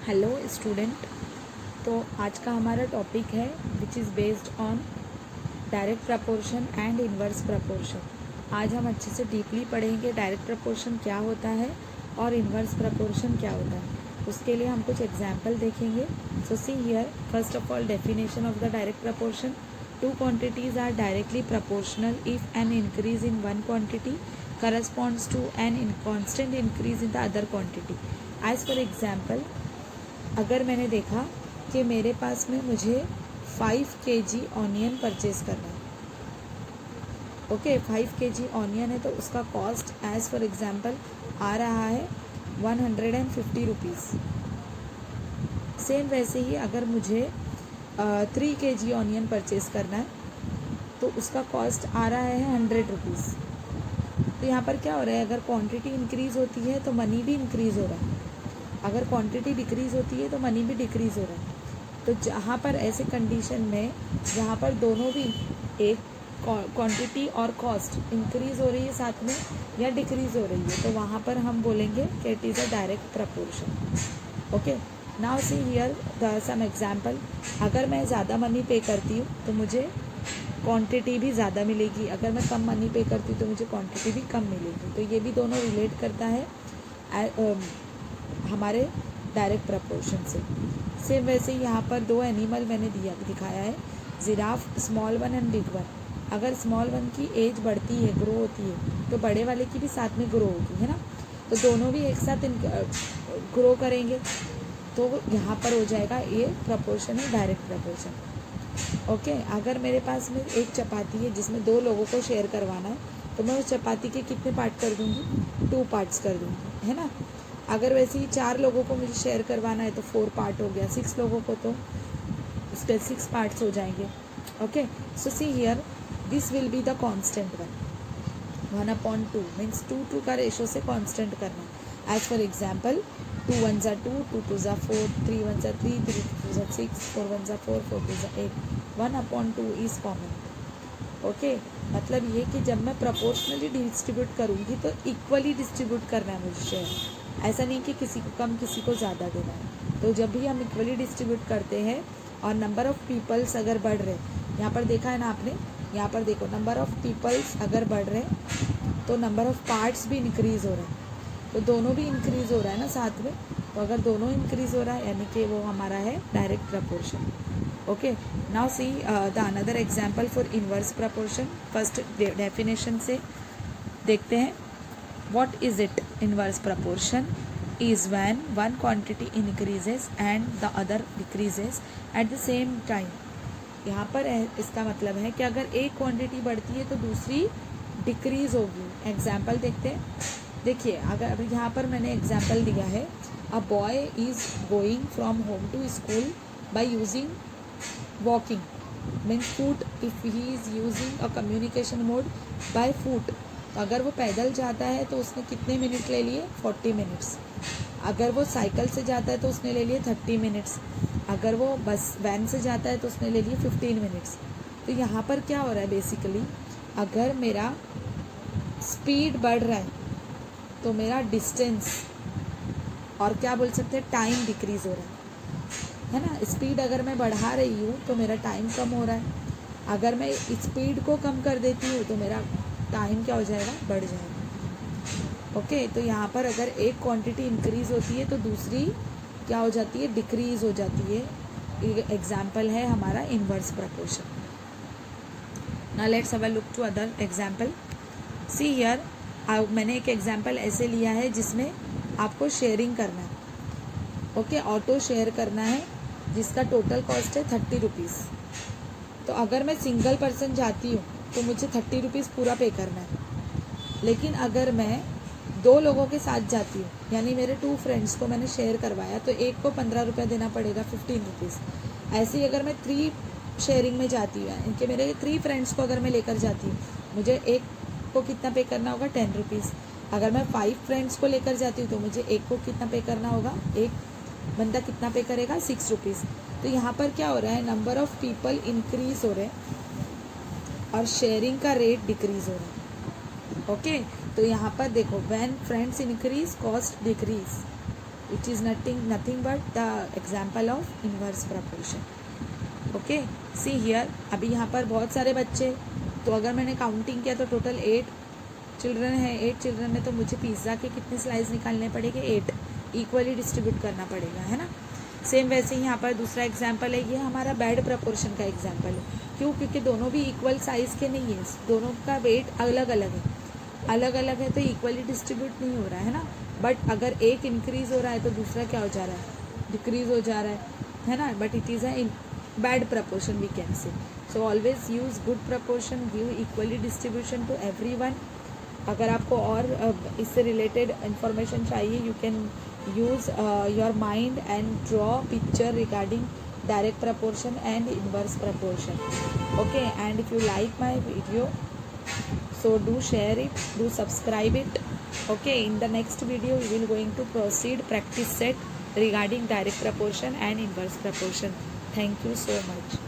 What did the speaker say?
Hello student. तो आज का हमारा टॉपिक है which is based on direct proportion and inverse proportion. आज हम अच्छे से डीपली पढ़ेंगे डायरेक्ट प्रपोर्शन क्या होता है और इन्वर्स प्रपोर्शन क्या होता है। उसके लिए हम कुछ एग्जाम्पल देखेंगे। So see here, first of all definition of the direct proportion. Two quantities are directly proportional if an increase in one quantity corresponds to an constant increase in the other quantity. As for example, अगर मैंने देखा कि मेरे पास में मुझे 5 kg onion purchase करना है, okay 5 kg onion है तो उसका कॉस्ट एज फॉर एग्जांपल आ रहा है 150 रुपीज़। सेम वैसे ही अगर मुझे 3 kg ऑनियन परचेज करना है तो उसका कॉस्ट आ रहा है 100 रुपीज़। तो यहाँ पर क्या हो रहा है, अगर क्वांटिटी इंक्रीज़ होती है तो मनी भी इंक्रीज़ हो रहा है, अगर क्वांटिटी डिक्रीज़ होती है तो मनी भी डिक्रीज़ हो रहा है। तो जहाँ पर ऐसे कंडीशन में जहाँ पर दोनों भी एक क्वांटिटी और कॉस्ट इंक्रीज़ हो रही है साथ में या डिक्रीज़ हो रही है, तो वहाँ पर हम बोलेंगे कि it is a direct proportion. Okay, now see here the some example. अगर मैं ज़्यादा मनी पे करती हूँ तो मुझे क्वांटिटी भी ज़्यादा मिलेगी, अगर मैं कम मनी पे करती हूँ तो मुझे क्वांटिटी भी कम मिलेगी। तो ये भी दोनों रिलेट करता है हमारे डायरेक्ट प्रपोर्शन से। सेम वैसे ही यहाँ पर दो एनिमल मैंने दिखाया है, giraffe, small one and big one. अगर स्मॉल वन की एज बढ़ती है, ग्रो होती है, तो बड़े वाले की भी साथ में ग्रो होगी, है ना। तो दोनों भी एक साथ ग्रो करेंगे, तो यहाँ पर हो जाएगा ये प्रपोर्शन है डायरेक्ट प्रपोर्शन। ओके, अगर मेरे पास में एक चपाती है जिसमें 2 लोगों को शेयर करवाना है तो मैं उस चपाती के कितने पार्ट कर दूँगी, 2 पार्ट्स कर दूँगी, है ना। अगर वैसे ही 4 लोगों को मुझे शेयर करवाना है तो 4 पार्ट हो गया, 6 लोगों को तो उसके 6 पार्ट्स हो जाएंगे। Okay, so see here this will be the constant one. 1/2 means 2 का रेशो से कांस्टेंट करना। As for example 2 1 2, 2 2 4, 3 1 3, 3 2 6, 4 1 4, 4 2 8, 1/2 is common. Okay, मतलब ये कि जब मैं प्रपोर्शनली डिस्ट्रीब्यूट करूँगी तो इक्वली डिस्ट्रीब्यूट करना है मुझे शेयर, ऐसा नहीं कि किसी को कम किसी को ज़्यादा देना है। तो जब भी हम इक्वली डिस्ट्रीब्यूट करते हैं और नंबर ऑफ़ पीपल्स अगर बढ़ रहे, यहाँ पर देखा है ना आपने, यहाँ पर देखो नंबर ऑफ़ पीपल्स अगर बढ़ रहे तो नंबर ऑफ़ पार्ट्स भी इंक्रीज़ हो रहा है, तो दोनों भी इंक्रीज़ हो रहा है ना साथ में। तो अगर दोनों इंक्रीज़ हो रहा है यानी कि वो हमारा है direct proportion. Okay, now see the another example for inverse proportion. First definition से देखते हैं, what is it. Inverse proportion is when one quantity increases and the other decreases at the same time. यहाँ पर इसका मतलब है कि अगर एक क्वांटिटी बढ़ती है तो दूसरी डिक्रीज होगी। एग्जाम्पल देखते हैं, देखिए अगर यहाँ पर मैंने एग्जाम्पल दिया है, a boy is going from home to school by using walking means foot. If he is using a communication mode by foot, तो अगर वो पैदल जाता है तो उसने कितने मिनट ले लिए, 40 मिनट्स। अगर वो साइकिल से जाता है तो उसने ले लिए 30 मिनट्स। अगर वो बस वैन से जाता है तो उसने ले लिए 15 मिनट्स। तो यहाँ पर क्या हो रहा है बेसिकली, अगर मेरा स्पीड बढ़ रहा है तो मेरा डिस्टेंस और क्या बोल सकते हैं टाइम डिक्रीज़ हो रहा है ना। स्पीड अगर मैं बढ़ा रही हूँ तो मेरा टाइम कम हो रहा है, अगर मैं स्पीड को कम कर देती हूँ तो मेरा टाइम क्या हो जाएगा, बढ़ जाएगा। ओके, तो यहाँ पर अगर एक क्वांटिटी इंक्रीज़ होती है तो दूसरी क्या हो जाती है, डिक्रीज़ हो जाती है। एग्जाम्पल है हमारा inverse proportion. Now let's have a look to other example. See here, मैंने एक एग्जाम्पल ऐसे लिया है जिसमें आपको शेयरिंग करना है। ओके, ऑटो शेयर करना है जिसका टोटल कॉस्ट है 30 रुपीज़। तो अगर मैं सिंगल पर्सन जाती हूँ तो मुझे 30 रुपीज़ पूरा पे करना है। लेकिन अगर मैं 2 लोगों के साथ जाती हूँ, यानी मेरे 2 फ्रेंड्स को मैंने शेयर करवाया, तो एक को 15 रुपये देना पड़ेगा, 15 रुपीज़। ऐसे ही अगर मैं 3 शेयरिंग में जाती हूँ, इनके मेरे 3 फ्रेंड्स को अगर मैं लेकर जाती हूँ, मुझे एक को कितना पे करना होगा, 10 रुपीज़। अगर मैं 5 फ्रेंड्स को लेकर जाती हूँ तो मुझे एक को कितना पे करना होगा, एक बंदा कितना पे करेगा, 6 रुपीज़। तो यहाँ पर क्या हो रहा है, नंबर ऑफ़ पीपल इंक्रीज हो रहे हैं और शेयरिंग का रेट डिक्रीज हो रहा है। ओके, तो यहाँ पर देखो, when friends increase cost decrease. It is nothing but the example of inverse proportion. Okay, see here, अभी यहाँ पर बहुत सारे बच्चे, तो अगर मैंने काउंटिंग किया तो टोटल 8 चिल्ड्रन है। 8 चिल्ड्रन है तो मुझे पिज़्ज़ा के कितने स्लाइस निकालने पड़ेंगे? 8, इक्वली डिस्ट्रीब्यूट करना पड़ेगा, है ना। सेम वैसे ही यहाँ पर दूसरा एग्जाम्पल है, ये हमारा बैड प्रपोर्शन का एग्जाम्पल है। क्यों? क्योंकि दोनों भी इक्वल साइज़ के नहीं है, दोनों का वेट अलग अलग है, तो इक्वली डिस्ट्रीब्यूट नहीं हो रहा है ना। बट अगर एक इंक्रीज हो रहा है तो दूसरा क्या हो जा रहा है? डिक्रीज हो जा रहा है ना। But it is a bad proportion we can say. So always use good proportion, give equally distribution to everyone. अगर आपको और इससे रिलेटेड इंफॉर्मेशन चाहिए, you can use your mind and draw picture regarding direct proportion and inverse proportion. Okay, and if you like my video, so do share it, do subscribe it. Okay, in the next video we will going to proceed practice set regarding direct proportion and inverse proportion. Thank you so much.